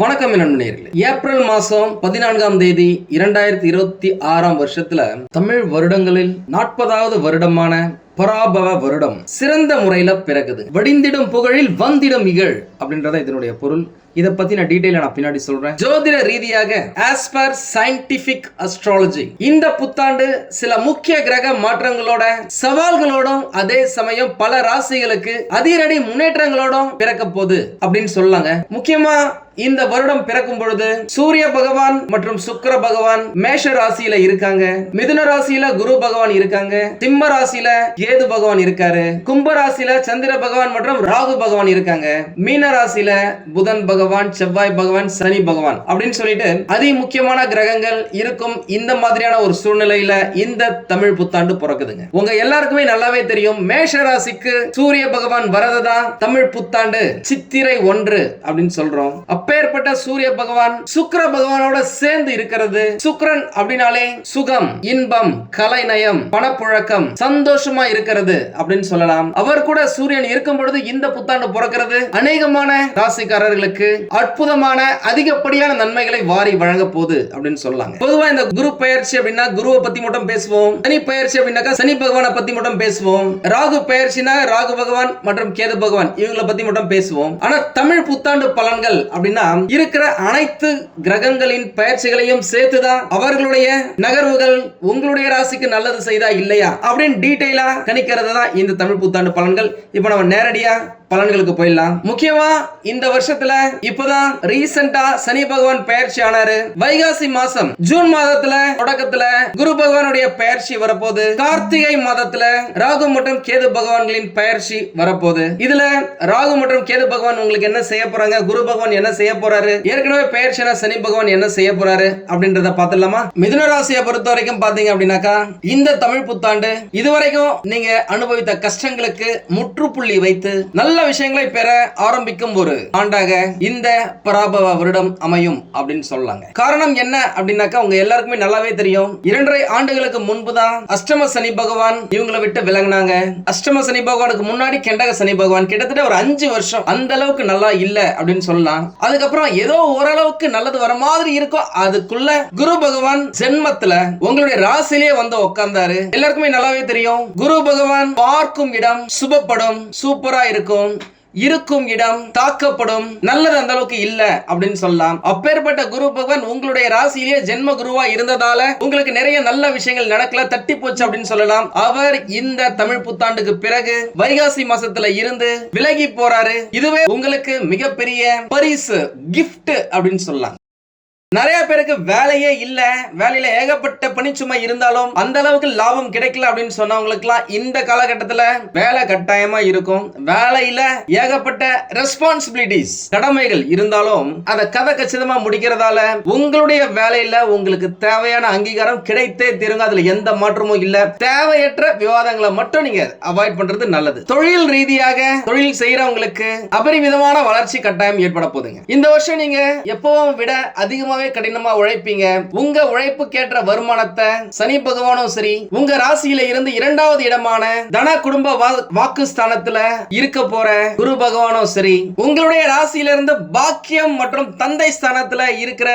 வணக்கம் நண்பர்களே. ஏப்ரல் மாசம் 14ஆம் தேதி 2026 வருஷத்துல தமிழ் வருடங்களில் 40வது வருடமான பராபவ வருடம் சிறந்த முறையில பிறகுது. வடிந்திடும் புகழில் வந்திடும் இகழ் அப்படின்றத இதனுடைய பொருள். இத பத்தி நான் டீடைலா பின்னாடி சொல்றேன். ஜோதிட ரீதியாக as per scientific astrology இந்த புத்தாண்டு சில முக்கிய கிரக மாற்றங்களோட சவால்களோடும் அதே சமயம் பல ராசிகளுக்கு அதிரடி முன்னேற்றங்களோடும் பிறக்க போகுது அப்படின்னு சொல்லாங்க. முக்கியமா இந்த வருடம் பிறக்கும் பொழுது சூரிய பகவான் மற்றும் சுக்கிர பகவான் மேஷ ராசியில இருக்காங்க, மிதுன ராசியில குரு பகவான் இருக்காங்க, சிம்ம ராசியில கேது பகவான் இருக்காரு, கும்ப ராசியில சந்திர பகவான் மற்றும் ராகு பகவான் இருக்காங்க, மீன ராசியில புதன் பகவான், செவ்வாய் பகவான், சனி பகவான் அப்படின்னு சொல்லிட்டு அதி முக்கியமான கிரகங்கள் இருக்கும். இந்த மாதிரியான ஒரு சூழ்நிலையில இந்த தமிழ் புத்தாண்டு பிறக்குதுங்க. உங்க எல்லாருக்குமே நல்லாவே தெரியும், மேஷ ராசிக்கு சூரிய பகவான் வரதா தமிழ் புத்தாண்டு சித்திரை 1 அப்படின்னு சொல்றோம். அப்பேற்பட்ட சூரிய பகவான் சுக்கிர பகவானோட சேர்ந்து இருக்கிறது. சுக்கிரன் அப்படினாலே சுகம், இன்பம், கலைநயம், பணப்புழக்கம், சந்தோஷமா இருக்கிறது அப்படின்னு சொல்லலாம். அவர் கூட சூரியன் இருக்கும் பொழுது இந்த புத்தாண்டு பிறக்கிறது அநேகமான ராசிக்காரர்களுக்கு அற்புதமான அதிகப்படியான நன்மைகளை வாரி வழங்க போகுது அப்படின்னு சொல்லலாங்க. பொதுவா இந்த குரு பெயர்ச்சி அப்படின்னா குருவை பத்தி மட்டும் பேசுவோம். சனி பெயர்ச்சி அப்படின்னாக்கா சனி பகவானை பத்தி மட்டும் பேசுவோம். ராகு பெயர்ச்சினா ராகு பகவான் மற்றும் கேது பகவான் இவங்களை பத்தி மட்டும் பேசுவோம். ஆனா தமிழ் புத்தாண்டு பலன்கள் அப்படின்னா இருக்கிற அனைத்து கிரகங்களின் பயிற்சிகளையும் சேர்த்துதான் அவர்களுடைய நகர்வுகள் உங்களுடைய ராசிக்கு நல்லது செய்தா இல்லையா அப்படின்னு டீடைலா கணிக்கிறது தான் இந்த தமிழ் புத்தாண்டு பலன்கள். இப்ப நம்ம நேரடியா பலன்களுக்கு போயிடலாம். முக்கியமா இந்த வருஷத்துல இப்பதான் ரீசெண்டா சனி பகவான் பெயர்ச்சி ஆனாரு. வைகாசி மாசம் ஜூன் மாதத்துல தொடக்கத்துல குரு பகவானுடைய பெயர்ச்சி வரப்போகுது. கார்த்திகை மாதத்துல ராகு மற்றும் கேது பகவான்களின் பெயர்ச்சி வரப்போகுது. இதுல ராகு மற்றும் கேது பகவான் உங்களுக்கு என்ன செய்ய போறாங்க, குரு பகவான் என்ன செய்ய போறாரு, ஏற்கனவே பெயர்ச்சியான சனி பகவான் என்ன செய்ய போறாரு அப்படின்றத பாத்துடலாமா. மிதுன ராசியை பொறுத்த வரைக்கும் பாத்தீங்க அப்படின்னாக்கா இந்த தமிழ் புத்தாண்டு இதுவரைக்கும் நீங்க அனுபவித்த கஷ்டங்களுக்கு முற்றுப்புள்ளி வைத்து நல்ல விஷயங்களை பெற ஆரம்பிக்கும் ஒரு ஆண்டாக இந்த பராபவ வருடம் அமையும் அப்படின்னு சொல்லலாங்க. காரணம் என்ன அப்படின்னாக்கா உங்க எல்லாருக்குமே நல்லாவே தெரியும், 2.5 ஆண்டுகளுக்கு முன்புதான் அஷ்டம சனி பகவான் இவங்களை விட்டு விலகினாங்க. அஷ்டம சனி பகவானுக்கு முன்னாடி கெண்டக சனி பகவான் கிட்டத்தட்ட ஒரு 5 வருஷம் அந்த அளவுக்கு நல்லா இல்ல அப்படின்னு சொல்லலாம். அதுக்கப்புறம் ஏதோ ஓரளவுக்கு நல்லது வர மாதிரி இருக்கும். அதுக்குள்ள குரு பகவான் ஜென்மத்துல உங்களுடைய ராசியிலே வந்து உட்கார்ந்தாரு. எல்லாருக்குமே நல்லாவே தெரியும், குரு பகவான் பார்க்கும் இடம் சுபப்படும், சூப்பரா இருக்கும், இருக்கும் இடம் தாக்கப்படும், நல்லது அந்த அளவுக்கு இல்ல அப்படின்னு சொல்லலாம். அப்பேற்பட்ட குரு பகவான் உங்களுடைய ராசியிலேயே ஜென்ம குருவா இருந்ததால உங்களுக்கு நிறைய நல்ல விஷயங்கள் நடக்கல, தட்டி போச்சு அப்படின்னு சொல்லலாம். அவர் இந்த தமிழ் புத்தாண்டுக்கு பிறகு வைகாசி மாசத்துல இருந்து விலகி போறாரு. இதுவே உங்களுக்கு மிகப்பெரிய பரிசு, கிஃப்ட் அப்படின்னு சொல்லலாம். நிறைய பேருக்கு வேலையே இல்ல, வேலையில ஏகப்பட்ட பணிச்சுமை இருந்தாலும் அந்த அளவுக்கு லாபம் கிடைக்கல அப்படின்னு சொன்னவங்களுக்குலாம் இந்த காலகட்டத்துல வேலை கட்டாயமா இருக்கும். வேலையில ஏகப்பட்ட ரெஸ்பான்சிபிலிட்டிஸ், கடமைகள் இருந்தாலும் அதை கதை கச்சிதமா முடிக்கிறதால உங்களுடைய வேலையில உங்களுக்கு தேவையான அங்கீகாரம் கிடைத்தே தீருங்க. அதுல எந்த மாற்றமும் இல்ல. தேவையற்ற விவாதங்களை மட்டும் நீங்க அவாய்ட் பண்றது நல்லது. தொழில் ரீதியாக தொழில் செய்யறவங்களுக்கு அபரிமிதமான வளர்ச்சி கட்டாயம் ஏற்பட போகுதுங்க. இந்த வருஷம் நீங்க எப்பவும் விட அதிகமாவே கடினமா உழைப்பீங்க. உங்க உழைப்புக்கேற்ற வருமானத்தை சனி பகவானும் சரி, உங்க ராசியில இருந்து 2வது இடமான தன குடும்ப வாக்கு ஸ்தானத்துல இருக்க போற குரு பகவானும் சரி, உங்களுடைய ராசியில இருந்து பாக்கியம் மற்றும் தந்தை ஸ்தானத்துல இருக்கிற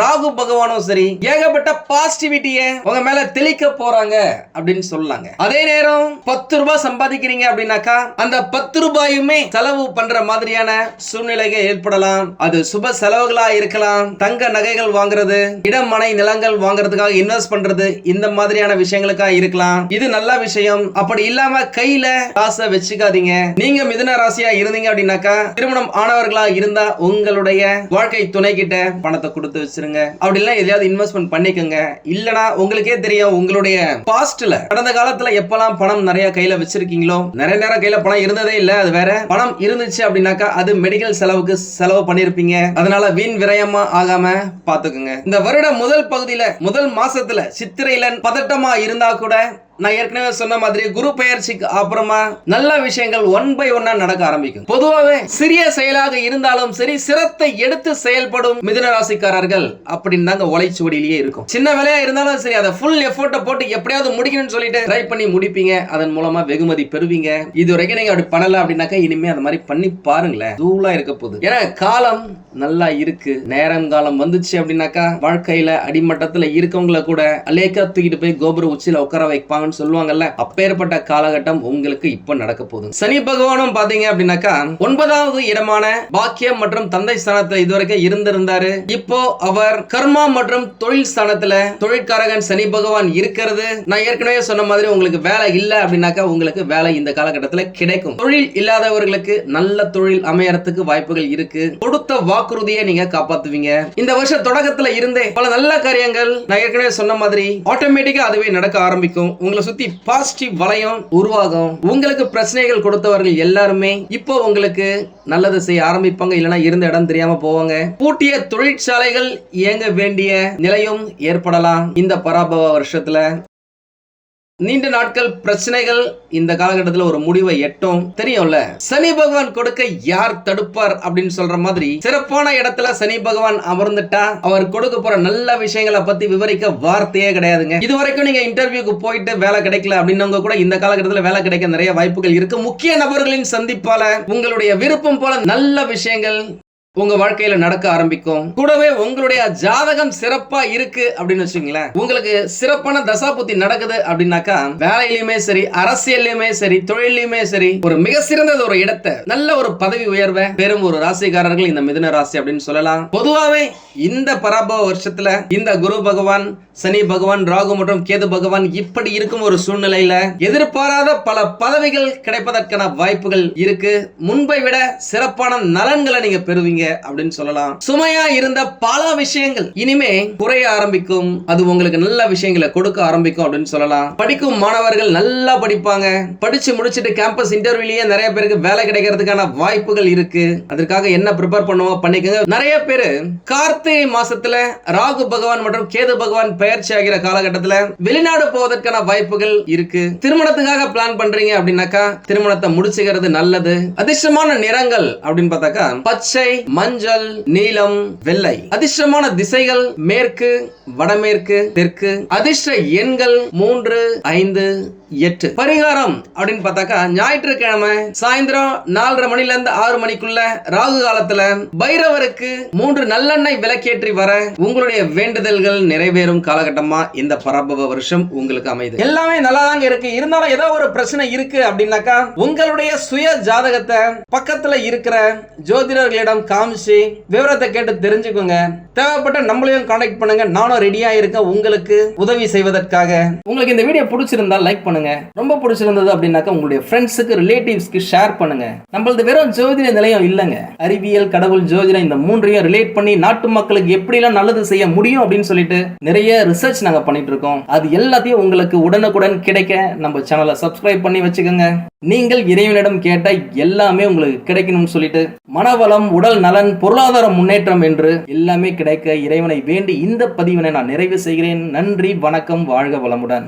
ராகு பகவானும் சரி, ஏகப்பட்ட பாசிட்டிவிட்டியை உங்க மேல தெளிக்க போறாங்க அப்படின்னு சொல்லலாங்க. அதே நேரம் 10 ரூபாய் சம்பாதிக்கிறீங்க அப்படின்னாக்கா அந்த 10 ரூபாயுமே செலவு பண்ற மாதிரியான சூழ்நிலைகள் ஏற்படலாம். அது சுப செலவுகளா இருக்கலாம், தங்க நகைகள் வாங்குறது, இடம் மனை நிலங்கள் வாங்குறதுக்காக இன்வெஸ்ட் பண்றது, இந்த மாதிரியான விஷயங்களுக்காக இருக்கலாம். இது நல்ல விஷயம். அப்படி இல்லாம கையில காசை வச்சுக்காதீங்க. நீங்க மிதுன ராசியா இருந்தீங்க அப்படின்னாக்கா திருமணம் ஆனவர்களா இருந்தா உங்களுடைய வாழ்க்கை துணை கிட்ட பணத்தை கொடுத்து வச்சிருங்க. அப்படி இல்ல எதையாவது இன்வெஸ்ட்மெண்ட் பண்ணிக்கோங்க. இல்லனா உங்களுக்கே தெரியும், உங்களுடைய பாஸ்ட்ல கடந்த காலத்துல எப்பெல்லாம் பணம் நிறைய கையில வச்சிருக்கீங்களோ, நிறைய நேரம் கையில பணம் இருந்ததே இல்ல, அது வேற. பணம் இருந்துச்சு அப்படின்னாக்கா அது மெடிக்கல் செலவுக்கு செலவு பண்ணிருப்பீங்க. அதனால வீண் விரயமா ஆகாம பாத்துக்குங்க. இந்த வருட முதல் பகுதியில முதல் மாசத்துல சித்திரையில பதட்டமா இருந்தா கூட நான் ஏற்கனவே சொன்ன மாதிரி குரு பெயர்ச்சிக்கு அப்புறமா நல்ல விஷயங்கள் ஒன் பை ஒன்னா நடக்க ஆரம்பிக்கும். பொதுவாகவே சிறிய செயலாக இருந்தாலும் சரி, சிரத்தை எடுத்து செயல்படும் மிதுன ராசிக்காரர்கள் அப்படின்னு தாங்க உழைச்சுவடியிலேயே இருக்கும். சின்ன வேலையா இருந்தாலும் சரி, அதை ஃபுல் எஃபோர்ட்டை போட்டு எப்படியாவது முடிக்கணும்னு சொல்லிட்டு ட்ரை பண்ணி முடிப்பீங்க. அதன் மூலமா வெகுமதி பெறுவீங்க. இது வரைக்கும் நீங்க அப்படி பண்ணல அப்படின்னாக்கா இனிமே அந்த மாதிரி பண்ணி பாருங்களேன். தூளா இருக்க போகுது. ஏன்னா காலம் நல்லா இருக்கு. நேரம் காலம் வந்துச்சு அப்படின்னாக்கா வாழ்க்கையில அடிமட்டத்துல இருக்கவங்கள கூட அலேக்கா தூக்கிட்டு போய் கோபுர உச்சியில உட்கார வைப்பாங்கன்னு சொல்லுவாங்கல்ல. அப்பேற்பட்ட காலகட்டம் உங்களுக்கு இப்ப நடக்க போகுது. சனி பகவானும் பாத்தீங்க அப்படின்னாக்கா 9வது இடமான பாக்கியம் மற்றும் தந்தை ஸ்தானத்துல இதுவரைக்கும் இருந்திருந்தாரு. இப்போ அவர் கர்மா மற்றும் தொழில் ஸ்தானத்துல தொழிற்காரகன் சனி பகவான் இருக்கிறது. நான் ஏற்கனவே சொன்ன மாதிரி உங்களுக்கு வேலை இல்ல அப்படின்னாக்கா உங்களுக்கு வேலை இந்த காலகட்டத்துல கிடைக்கும். தொழில் இல்லாதவர்களுக்கு நல்ல தொழில் அமையறதுக்கு வாய்ப்புகள் இருக்கு. கொடுத்த வாக்குறுதியை நீங்க காப்பாத்துவீங்க. இந்த வருஷ தொடக்கத்துல இருந்தே பல நல்ல காரியங்கள் நான் ஏற்கனவே சொன்ன மாதிரி ஆட்டோமேட்டிக்கா அதுவே நடக்க ஆரம்பிக்கும். உங்களை சுத்தி பாசிட்டிவ் வளையம் உருவாகும். உங்களுக்கு பிரச்சனைகள் கொடுத்தவர்கள் எல்லாருமே இப்போ உங்களுக்கு நல்லது செய்ய ஆரம்பிப்பாங்க. இல்லைன்னா இருந்த இடம் தெரியாம போவாங்க. பூட்டிய தொழிற்சாலைகள் இயங்க வேண்டிய நிலையும் ஏற்படலாம் இந்த பராபவ வருஷத்துல. நீண்ட நாட்கள் பிரச்சனைகள் இந்த காலகட்டத்தில் ஒரு முடிவை எட்டும். தெரியும்ல, சனி பகவான் கொடுக்க யார் தடுப்பார் அப்படின்னு சொல்ற மாதிரி சிறப்பான இடத்துல சனி பகவான் அமர்ந்துட்டா அவர் கொடுக்க போற நல்ல விஷயங்களை பத்தி விவரிக்க வார்த்தையே கிடையாதுங்க. இது வரைக்கும் நீங்க இன்டர்வியூக்கு போயிட்டு வேலை கிடைக்கல அப்படின்னவங்க கூட இந்த காலகட்டத்தில் வேலை கிடைக்க நிறைய வாய்ப்புகள் இருக்கு. முக்கிய நபர்களின் சந்திப்பால உங்களுடைய விருப்பம் போல நல்ல விஷயங்கள் உங்க வாழ்க்கையில நடக்க ஆரம்பிக்கும். கூடவே உங்களுடைய ஜாதகம் சிறப்பா இருக்கு அப்படின்னு வச்சுங்களேன், உங்களுக்கு சிறப்பான தசாபுத்தி நடக்குது அப்படின்னாக்கா வேலையிலுமே சரி, அரசியல்லையுமே சரி, தொழிலையுமே சரி ஒரு மிக சிறந்த ஒரு இடத்தை, நல்ல ஒரு பதவி உயர்வை பெரும் ஒரு ராசிக்காரர்கள் இந்த மிதுன ராசி அப்படின்னு சொல்லலாம். பொதுவாவே இந்த பராபவ வருஷத்துல இந்த குரு பகவான், சனி பகவான், ராகு மற்றும் கேது பகவான் இப்படி இருக்கும் ஒரு சூழ்நிலையில எதிர்பாராத பல பதவிகள் கிடைப்பதற்கான வாய்ப்புகள் இருக்கு. முன்பை விட சிறப்பான நலன்களை நீங்க பெறுவீங்க அப்படின்னு சொல்லலாம். சுமையா இருந்த பல விஷயங்கள் இனிமே குறைய ஆரம்பிக்கும். அது உங்களுக்கு நல்ல விஷயங்களை கொடுக்க ஆரம்பிக்கும் அப்படின்னு சொல்லலாம். படிக்கும் மாணவர்கள் நல்லா படிப்பாங்க. படிச்சு முடிச்சிட்டு கேம்பஸ் இன்டர்வியூலயே நிறைய பேருக்கு வேலை கிடைக்கிறதுக்கான வாய்ப்புகள் இருக்கு. அதற்காக என்ன ப்ரிப்பேர் பண்ணுவோம் பண்ணிக்கங்க. நிறைய பேரு கார்த்திகை மாசத்துல ராகு பகவான் மற்றும் கேது பகவான் பயிற்சி ஆகிற காலகட்டத்துல வெளிநாடு போவதற்கான வாய்ப்புகள் இருக்கு. திருமணத்துக்காக பிளான் பண்றீங்க அப்படின்னாக்கா திருமணத்தை முடிச்சுக்கிறது நல்லது. அதிர்ஷ்டமான நிறங்கள் அப்படின்னு பார்த்தாக்கா பச்சை, மஞ்சள், நீலம், வெள்ளை. அதிர்ஷ்டமான திசைகள் மேற்கு, வடமேற்கு, தெற்கு. அதிர்ஷ்ட எண்கள் 3, 5, 8. பரிகாரம் அப்படின்னு பார்த்தாக்கா ஞாயிற்றுக்கிழமை சாயந்தரம் 4:30 மணில இருந்து 6 மணிக்குள்ள ராகு காலத்துல பைரவருக்கு 3 நல்லெண்ணெய் விளக்கேற்றி வர உங்களுடைய வேண்டுதல்கள் நிறைவேறும் காலகட்டமா இந்த பராபவ வருஷம் உங்களுக்கு அமைது. எல்லாமே நல்லா தாங்க இருக்கு. இருந்தாலும் ஏதோ ஒரு பிரச்சனை இருக்கு அப்படின்னாக்கா உங்களுடைய சுய ஜாதகத்தை பக்கத்துல இருக்கிற ஜோதிடர்களிடம் காமிச்சு விவரத்தை கேட்டு தெரிஞ்சுக்கோங்க. தேவைப்பட்ட நம்மளையும் கான்டாக்ட் பண்ணுங்க. நானும் ரெடியா இருக்கேன் உங்களுக்கு உதவி செய்வதற்காக. உங்களுக்கு இந்த வீடியோ பிடிச்சிருந்தா லைக் பண்ணுங்க. ரொம்ப பிடிச்சிருந்தது அப்படின்னாக்கா உங்களுடைய ஃப்ரெண்ட்ஸுக்கு, ரிலேட்டிவ்ஸ்க்கு ஷேர் பண்ணுங்க. நம்மளது வெறும் ஜோதிட நிலையம் இல்லைங்க. அறிவியல், கடவுள், ஜோதிடம் இந்த மூன்றையும் ரிலேட் பண்ணி நாட்டு மக்களுக்கு எப்படிலாம் நல்லது செய்ய முடியும் அப்படின்னு சொல்லிட்டு நிறைய ரிசர்ச் நாங்க பண்ணிட்டு இருக்கோம். அது எல்லாத்தையும் உங்களுக்கு உடனுக்குடன் கிடைக்க நம்ம சேனலை சப்ஸ்கிரைப் பண்ணி வச்சுக்கோங்க. நீங்கள் இறைவனிடம் கேட்ட எல்லாமே உங்களுக்கு கிடைக்கணும்னு சொல்லிட்டு மனவளம், உடல் நலன், பொருளாதார முன்னேற்றம் என்று எல்லாமே கிடைக்க இறைவனை வேண்டி இந்த பதிவினை நான் நிறைவு செய்கிறேன். நன்றி, வணக்கம், வாழ்க வளமுடன்.